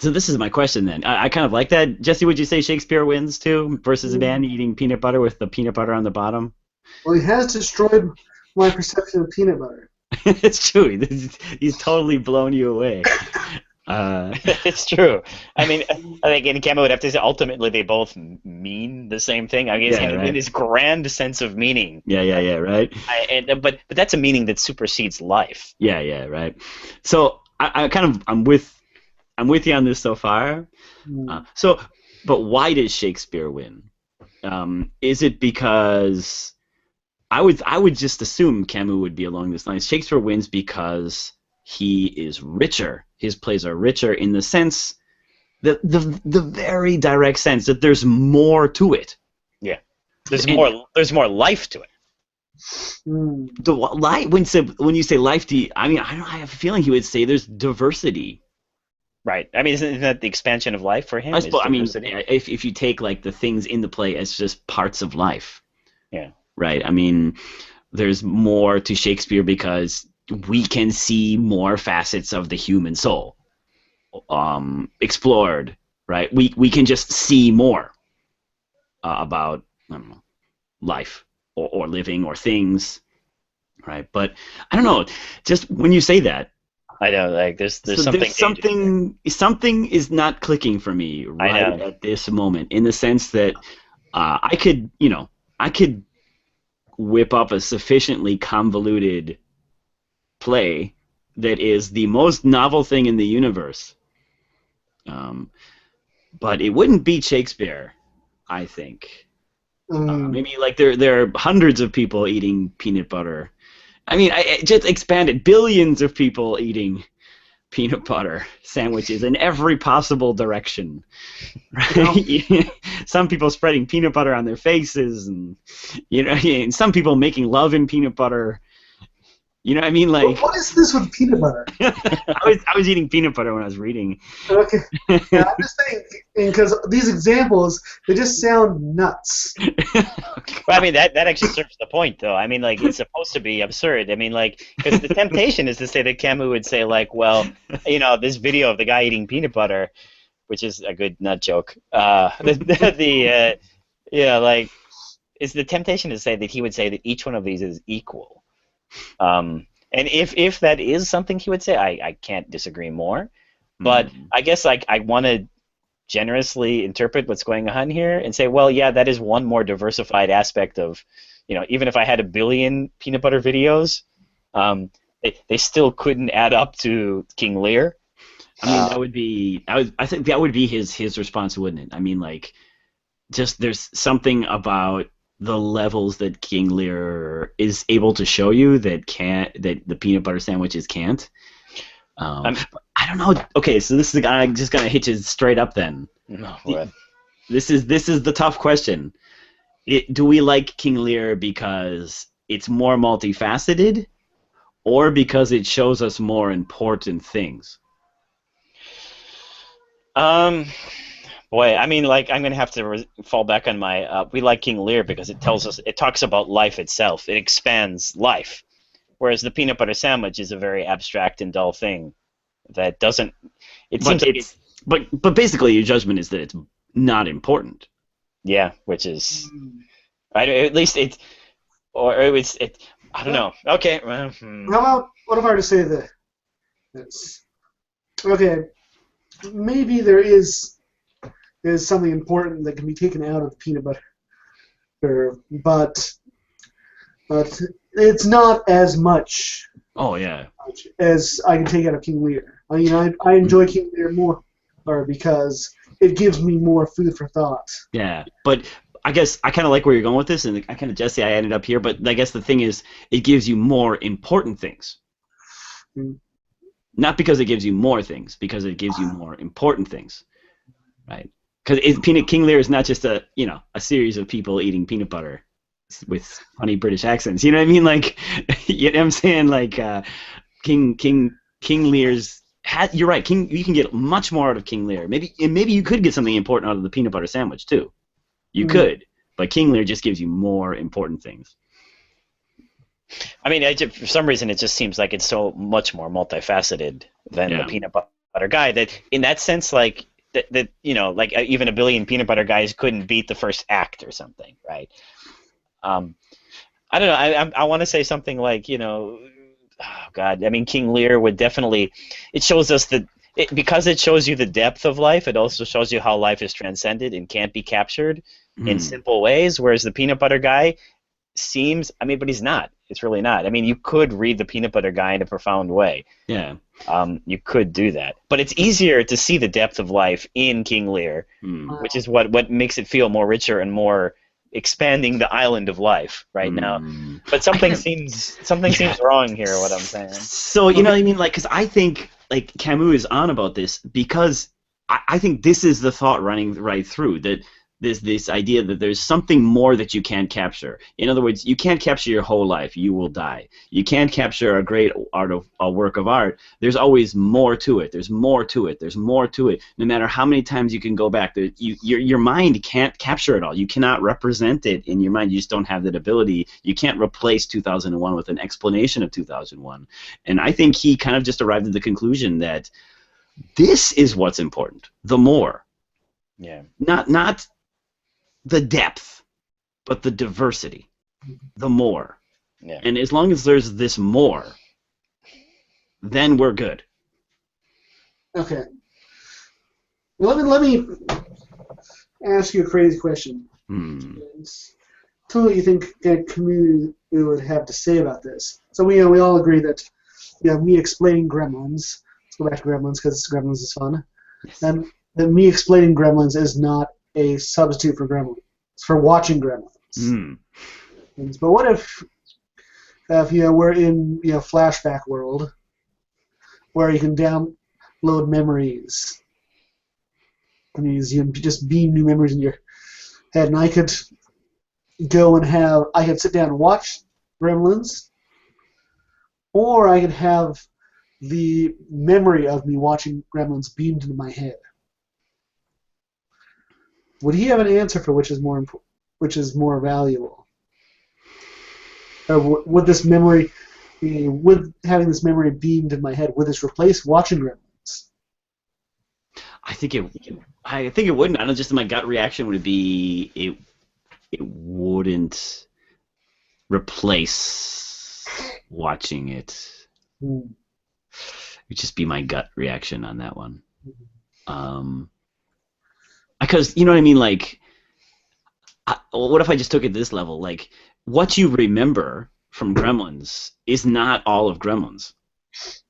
So this is my question then. I kind of like that. Jesse, would you say Shakespeare wins too versus a man eating peanut butter with the peanut butter on the bottom? Well, he has destroyed my perception of peanut butter. It's true. He's totally blown you away. It's true. I mean, I think in Camus would have to say ultimately they both mean the same thing. I mean, Yeah, right. in his grand sense of meaning. Yeah, right. But that's a meaning that supersedes life. Yeah, right. So I'm with you on this so far. But why does Shakespeare win? Is it because I would just assume Camus would be along this line. Shakespeare wins because he is richer. His plays are richer in the sense that the very direct sense that there's more to it. Yeah, there's more life to it. The life when you say life, I have a feeling he would say there's diversity. Right. I mean, isn't that the expansion of life for him? If you take like the things in the play as just parts of life. Yeah. Right. I mean, there's more to Shakespeare because we can see more facets of the human soul explored. Right. We can just see more about life or living or things. Right. But I don't know. Just when you say that. I know, like there's something is not clicking for me right at this moment, in the sense that I could whip up a sufficiently convoluted play that is the most novel thing in the universe, but it wouldn't beat Shakespeare, I think. Maybe like there are hundreds of people eating peanut butter. I mean, I just expanded billions of people eating peanut butter sandwiches in every possible direction. Right? Some people spreading peanut butter on their faces, and and some people making love in peanut butter. You know what I mean? Like, what is this with peanut butter? I was eating peanut butter when I was reading. Okay. Yeah, I'm just saying, because these examples, they just sound nuts. Well, I mean, that actually serves the point, though. I mean, like, it's supposed to be absurd. I mean, like, because the temptation is to say that Camus would say, like, well, this video of the guy eating peanut butter, which is a good nut joke. Is the temptation to say that he would say that each one of these is equal. And if that is something he would say, I can't disagree more. But I guess I want to generously interpret what's going on here and say, well, yeah, that is one more diversified aspect of, even if I had 1 billion peanut butter videos, they still couldn't add up to King Lear. I mean, that would be. I think that would be his response, wouldn't it? I mean, like, just there's something about the levels that King Lear is able to show you that the peanut butter sandwiches can't. I don't know. Okay, so this is I'm just gonna hit you straight up then. No, this is the tough question. Do we like King Lear because it's more multifaceted, or because it shows us more important things? Boy, I mean, like, I'm going to have to fall back on my, we like King Lear because it talks about life itself. It expands life. Whereas the peanut butter sandwich is a very abstract and dull thing that doesn't, but basically your judgment is that it's not important. Yeah, which is, at least I don't know. Okay. What if I were to say this? Okay, maybe there is something important that can be taken out of the peanut butter, but it's not as much. Oh yeah. As I can take out of King Lear. I mean, I enjoy King Lear more, because it gives me more food for thought. Yeah, but I guess I kind of like where you're going with this, and I kind of, Jesse, I ended up here, but I guess the thing is, it gives you more important things. Not because it gives you more things, because it gives you more important things, right? Because King Lear is not just a series of people eating peanut butter with funny British accents. You know what I mean? Like, you know what I'm saying? Like, King Lear's. You're right. You can get much more out of King Lear. Maybe you could get something important out of the peanut butter sandwich too. You could, but King Lear just gives you more important things. I mean, for some reason, it just seems like it's so much more multifaceted than the peanut butter guy. That in that sense, like that you know, like even a billion peanut butter guys couldn't beat the first act or something, right? I don't know. I want to say something like, you know, oh God. I mean, King Lear would definitely. It shows us that because it shows you the depth of life. It also shows you how life is transcended and can't be captured in simple ways. Whereas the peanut butter guy seems. I mean, but he's not. It's really not. I mean, you could read the peanut butter guy in a profound way. Yeah. You could do that, but it's easier to see the depth of life in King Lear, which is what makes it feel more richer and more expanding the island of life right now. But something seems wrong here. What I'm saying. So you know what I mean, like, because I think like Camus is on about this because I think this is the thought running right through that. This idea that there's something more that you can't capture. In other words, you can't capture your whole life. You will die. You can't capture a work of art. There's always more to it. There's more to it. There's more to it. No matter how many times you can go back, your mind can't capture it all. You cannot represent it in your mind. You just don't have that ability. You can't replace 2001 with an explanation of 2001. And I think he kind of just arrived at the conclusion that this is what's important. The more. Yeah. Not the depth, but the diversity, the more. Yeah. And as long as there's this more, then we're good. Okay. Let me ask you a crazy question. Tell me what you think Camus would have to say about this. So we all agree that me explaining Gremlins. Let's go back to Gremlins because Gremlins is fun. Yes. And that me explaining Gremlins is not a substitute for Gremlins, for watching Gremlins. But what if we're in flashback world where you can download memories, and you just beam new memories in your head, and I could sit down and watch Gremlins, or I could have the memory of me watching Gremlins beamed into my head. Would he have an answer for which is more valuable? Or would this memory, with having this memory beamed in my head, would this replace watching Gremlins? I think it wouldn't. I don't. Just my gut reaction would be it wouldn't replace watching it. It would just be my gut reaction on that one. Because, you know what I mean, like, what if I just took it to this level? Like, what you remember from Gremlins is not all of Gremlins.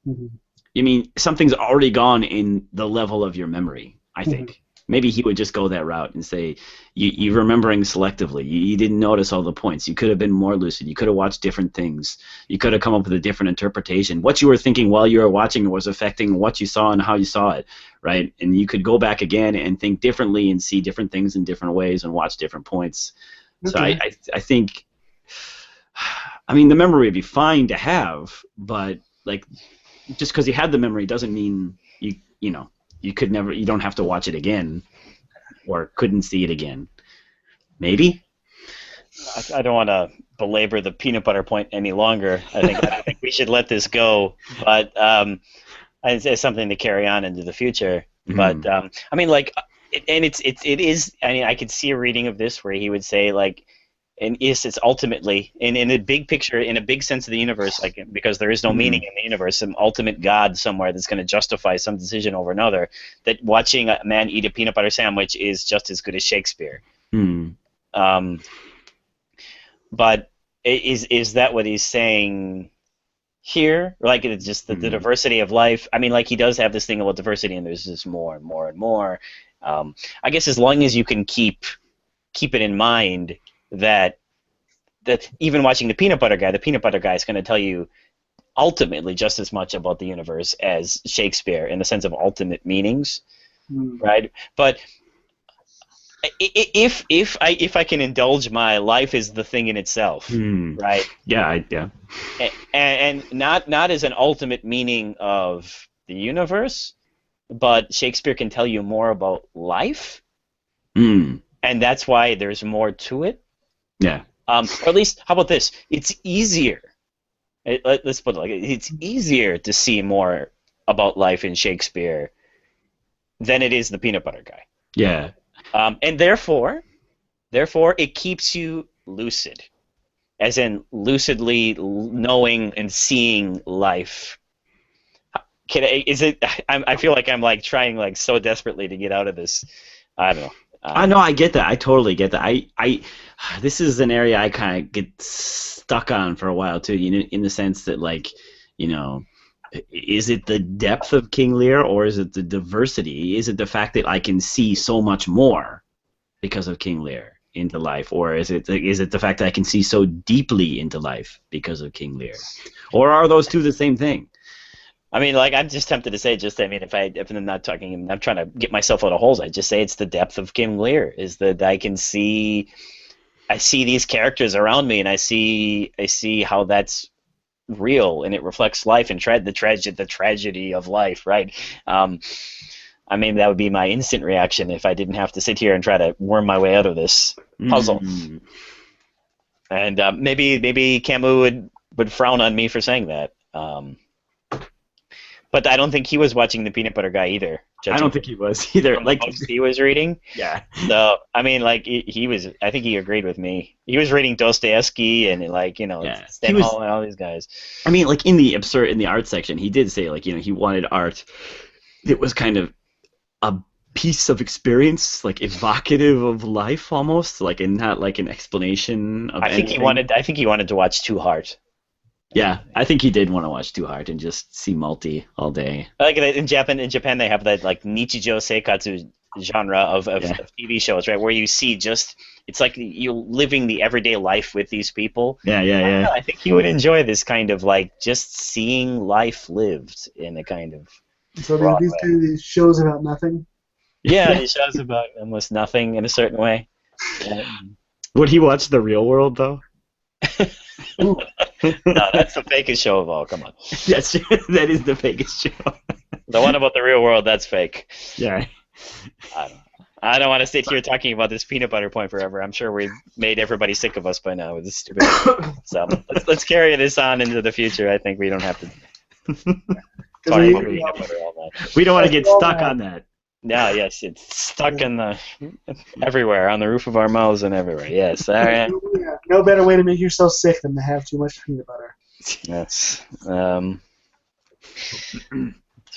I mean, something's already gone in the level of your memory, I think. Maybe he would just go that route and say, you're remembering selectively. You didn't notice all the points. You could have been more lucid. You could have watched different things. You could have come up with a different interpretation. What you were thinking while you were watching was affecting what you saw and how you saw it, right? And you could go back again and think differently and see different things in different ways and watch different points. Okay. So I think, I mean, the memory would be fine to have, but like, just because you had the memory doesn't mean you don't have to watch it again, or couldn't see it again. Maybe. I don't want to belabor the peanut butter point any longer. I think we should let this go. But it's something to carry on into the future. But I mean, like, it is. I mean, I could see a reading of this where he would say, like, and yes, it's ultimately in a big picture, in a big sense of the universe, like, because there is no meaning in the universe, some ultimate God somewhere that's going to justify some decision over another. That watching a man eat a peanut butter sandwich is just as good as Shakespeare. But is that what he's saying here? Like, it's just the diversity of life. I mean, like, he does have this thing about diversity, and there's just more and more and more. I guess as long as you can keep it in mind that even watching the peanut butter guy is going to tell you ultimately just as much about the universe as Shakespeare in the sense of ultimate meanings, right? But if I can indulge my life is the thing in itself, right? Yeah, and not as an ultimate meaning of the universe, but Shakespeare can tell you more about life, and that's why there's more to it. Yeah. Or at least, how about this? It's easier. Let's put it like it's easier to see more about life in Shakespeare than it is the peanut butter guy. Yeah. And therefore, it keeps you lucid, as in lucidly knowing and seeing life. I feel like I'm like trying like so desperately to get out of this. I don't know. I know, I get that. I totally get that. This is an area I kind of get stuck on for a while too. In the sense that, like, is it the depth of King Lear, or is it the diversity? Is it the fact that I can see so much more because of King Lear into life, or is it the fact that I can see so deeply into life because of King Lear, or are those two the same thing? I mean, like, I'm just tempted to say, if I'm not talking, I'm trying to get myself out of holes. I just say it's the depth of King Lear, is that I see these characters around me, and I see how that's real, and it reflects life and the tragedy of life, right? I mean, that would be my instant reaction if I didn't have to sit here and try to worm my way out of this puzzle. And maybe Camus would frown on me for saying that. But I don't think he was watching the Peanut Butter Guy either. I don't think he was either. Like, books he was reading. Yeah. So I mean, like, he was. I think he agreed with me. He was reading Dostoevsky and, like, Stendhal and all these guys. I mean, like, in the art section, he did say, like, he wanted art that was kind of a piece of experience, like evocative of life almost, like, and not like an explanation of anything. I think he wanted to watch Two Heart. Yeah, I think he did want to watch Too Hard and just see multi all day. Like, in Japan, they have that, like, Nichijou Seikatsu genre of TV shows, right, where you see it's like you living the everyday life with these people. Yeah. I think he would enjoy this kind of, like, just seeing life lived in a kind of. So these shows about nothing. Yeah, these shows about almost nothing in a certain way. Would he watch The Real World though? No, that's the fakest show of all. Come on. Yes, that is the fakest show. The one about the real world, that's fake. Yeah. I don't want to sit here talking about this peanut butter point forever. I'm sure we've made everybody sick of us by now with this stupid. So let's carry this on into the future. I think we don't have to talk about peanut butter all night. We don't want to get stuck on that. No, yes, it's stuck everywhere, on the roof of our mouths and everywhere. Yes, all right. No better way to make yourself sick than to have too much peanut butter. Yes. So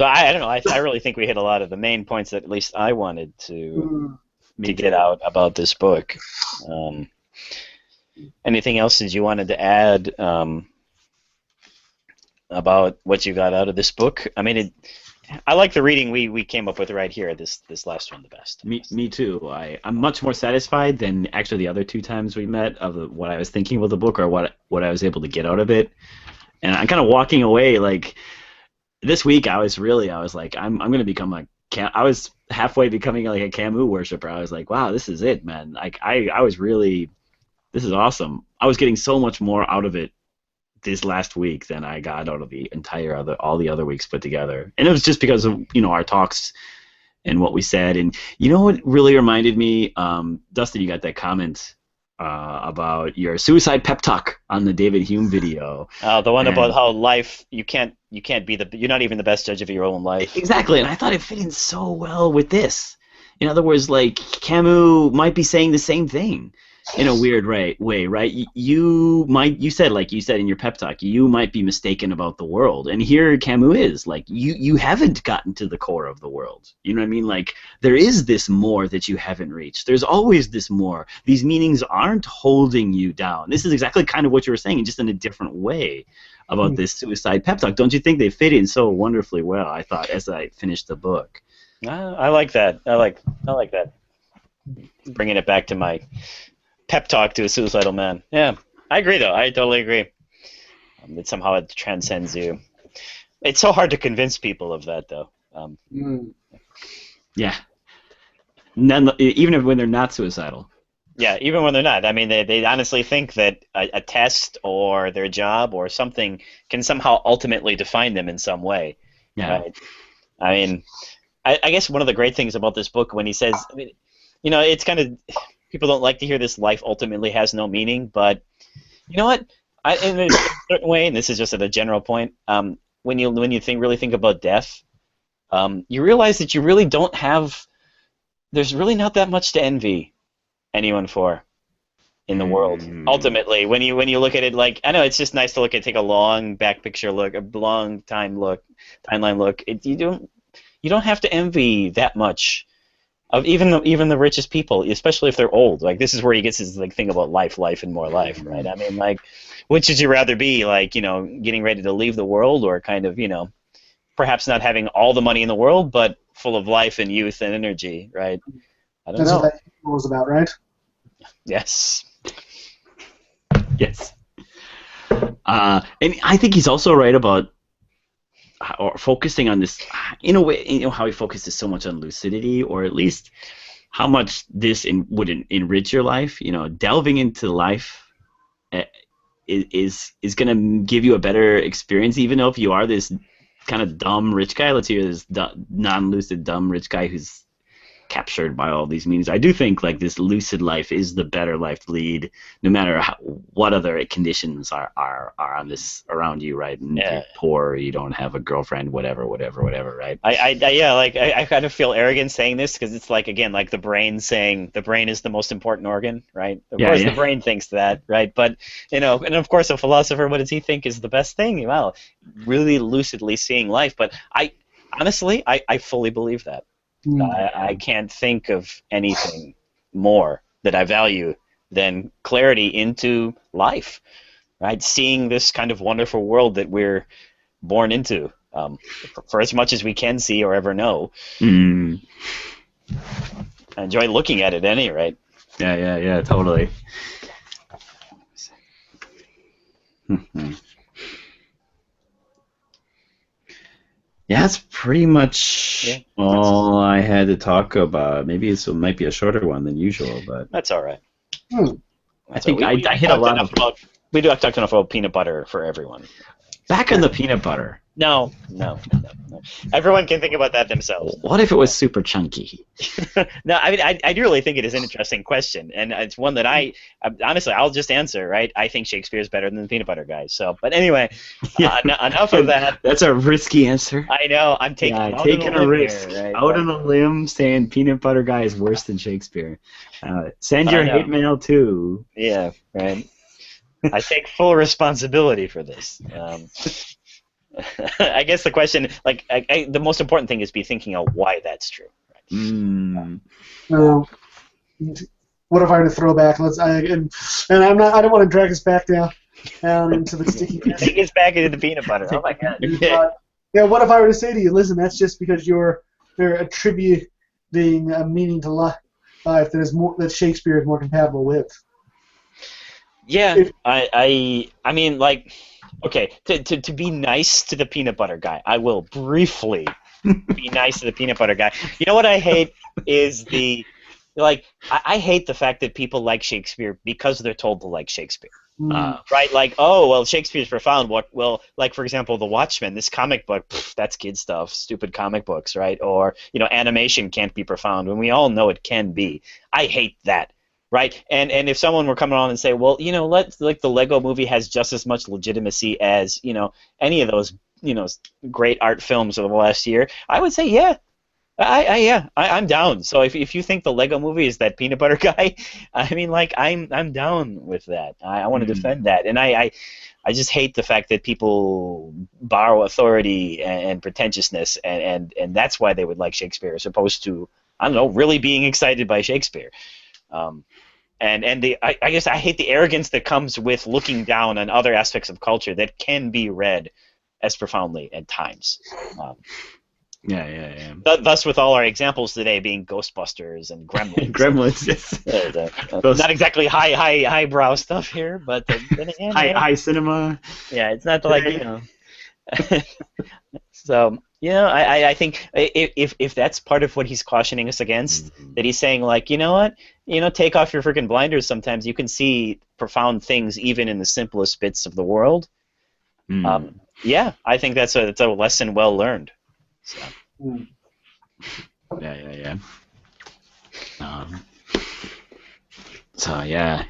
I don't know. I really think we hit a lot of the main points that at least I wanted to get out about this book. Anything else that you wanted to add about what you got out of this book? I mean, I like the reading we came up with right here. This last one the best. Me too. I'm much more satisfied than actually the other two times we met of what I was thinking about the book, or what I was able to get out of it. And I'm kind of walking away, like, this week I was like, I'm going to become I was halfway becoming like a Camus worshiper. I was like, wow, this is it, man. Like, I was really, this is awesome. I was getting so much more out of it this last week than I got out of the all the other weeks put together. And it was just because of, our talks and what we said. And what really reminded me, Dustin, you got that comment about your suicide pep talk on the David Hume video. The one about how life, you're not even the best judge of your own life. Exactly, and I thought it fit in so well with this. In other words, like, Camus might be saying the same thing in a weird way, right? You said in your pep talk, you might be mistaken about the world, and here Camus is like, you haven't gotten to the core of the world. You know what I mean? Like, there is this more that you haven't reached. There's always this more. These meanings aren't holding you down. This is exactly kind of what you were saying, just in a different way about this suicide pep talk. Don't you think they fit in so wonderfully well? I thought as I finished the book. I like that. I like that. Bringing it back to my pep talk to a suicidal man. Yeah, I agree, though. I totally agree. That somehow it transcends you. It's so hard to convince people of that, though. Yeah. Even when they're not suicidal. Yeah, even when they're not. I mean, they honestly think that a test or their job or something can somehow ultimately define them in some way. Yeah. Right? I mean, I guess one of the great things about this book, when he says, I mean, it's kind of, people don't like to hear this, life ultimately has no meaning, but you know what? In a certain way, and this is just at a general point, when you really think about death, you realize that you really don't have. There's really not that much to envy anyone for in the world. Ultimately, when you look at it, like, I know it's just nice to take a long back picture look, a long timeline look. You don't have to envy that much of even the richest people, especially if they're old. Like, this is where he gets his thing about life, and more life, right? I mean, like, which would you rather be, like, getting ready to leave the world, or kind of, perhaps not having all the money in the world, but full of life and youth and energy, right? I don't know. That's what that was about, right? Yes. Yes. And I think he's also right about focusing on this, in a way, how he focuses so much on lucidity, or at least how much this would enrich your life. Delving into life is going to give you a better experience, even though if you are this kind of dumb rich guy. Let's hear this non-lucid dumb rich guy who's captured by all these meanings. I do think like this lucid life is the better life to lead, no matter what other conditions are on this around you, right? And if you're poor, you don't have a girlfriend, whatever, right? I kind of feel arrogant saying this, because it's like, again, like the brain saying the brain is the most important organ, right? Of course, the brain thinks that, right? But and of course, a philosopher, what does he think is the best thing? Well, really lucidly seeing life. But I fully believe that. I can't think of anything more that I value than clarity into life, right? Seeing this kind of wonderful world that we're born into, for as much as we can see or ever know. I enjoy looking at it, at any rate. Yeah, totally. Yeah, that's pretty much all I had to talk about. Maybe it might be a shorter one than usual, but that's all right. I think I hit a lot of. We talked enough about peanut butter for everyone. Back on the peanut butter. No. Everyone can think about that themselves. What if it was super chunky? No, I mean, I really think it is an interesting question, and it's one that honestly, I'll just answer, right? I think Shakespeare's better than the peanut butter guy. So, but anyway, enough of that. That's a risky answer. I know. I'm taking a risk. Here, right? Out on a limb, saying peanut butter guy is worse than Shakespeare. Send your hate mail too. Yeah, right. I take full responsibility for this. I guess the question, like, the most important thing is be thinking of why that's true. Right? What if I were to throw back? I don't want to drag us back down into the sticky. Take us back into the peanut butter. Oh my God. What if I were to say to you, listen, that's just because you're attributing a meaning to life that Shakespeare is more compatible with. Yeah, I mean, like, okay, to be nice to the peanut butter guy, I will briefly be nice to the peanut butter guy. You know what I hate is I hate the fact that people like Shakespeare because they're told to like Shakespeare. Right? Like, oh, well, Shakespeare's profound. Well, like, for example, The Watchmen, this comic book, that's kid stuff, stupid comic books, right? Or, animation can't be profound, when we all know it can be. I hate that. Right, and if someone were coming on and say, well, the Lego Movie has just as much legitimacy as any of those great art films of the last year, I would say yeah, I'm down. So if you think the Lego Movie is that peanut butter guy, I mean, like, I'm down with that. I want to defend that, and I just hate the fact that people borrow authority and pretentiousness, and that's why they would like Shakespeare as opposed to, I don't know, really being excited by Shakespeare. I guess I hate the arrogance that comes with looking down on other aspects of culture that can be read as profoundly at times. Yeah. Thus, with all our examples today being Ghostbusters and Gremlins. Gremlins, yes. Not exactly highbrow stuff here, but then again, high cinema. Yeah, it's not like So, I think if that's part of what he's cautioning us against, that he's saying, like, you know what, take off your freaking blinders sometimes. You can see profound things even in the simplest bits of the world. Yeah, I think that's a lesson well learned. So. Yeah. So, yeah.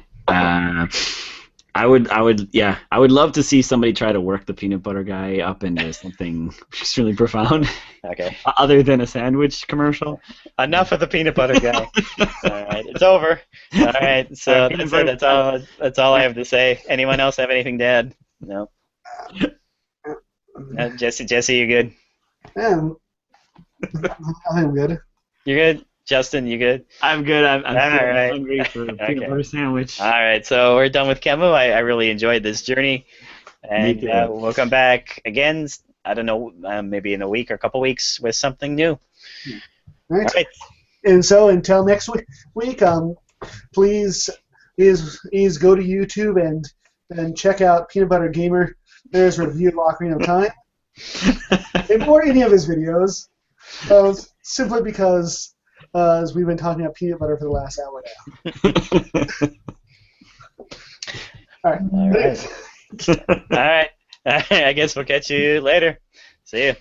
Yeah, I would love to see somebody try to work the peanut butter guy up into something extremely profound, Okay. other than a sandwich commercial. Enough of the peanut butter guy. All right, it's over. All right, so Peanut that's it. butter. That's all I have to say. Anyone else have anything to add? No. Jesse, you good? Yeah, I think I'm good. You good? Justin, you good? I'm good. I'm All feeling right. hungry for a peanut Okay. butter sandwich. All right, so we're done with Camus. I really enjoyed this journey, Me and too. we'll come back again. I don't know, maybe in a week or a couple weeks with something new. All right. All right. And so until next week, please go to YouTube and check out Peanut Butter Gamer. There's a review of Ocarina of Time, or any of his videos, simply because as we've been talking about peanut butter for the last hour now. All right. All right. All right. I guess we'll catch you later. See you.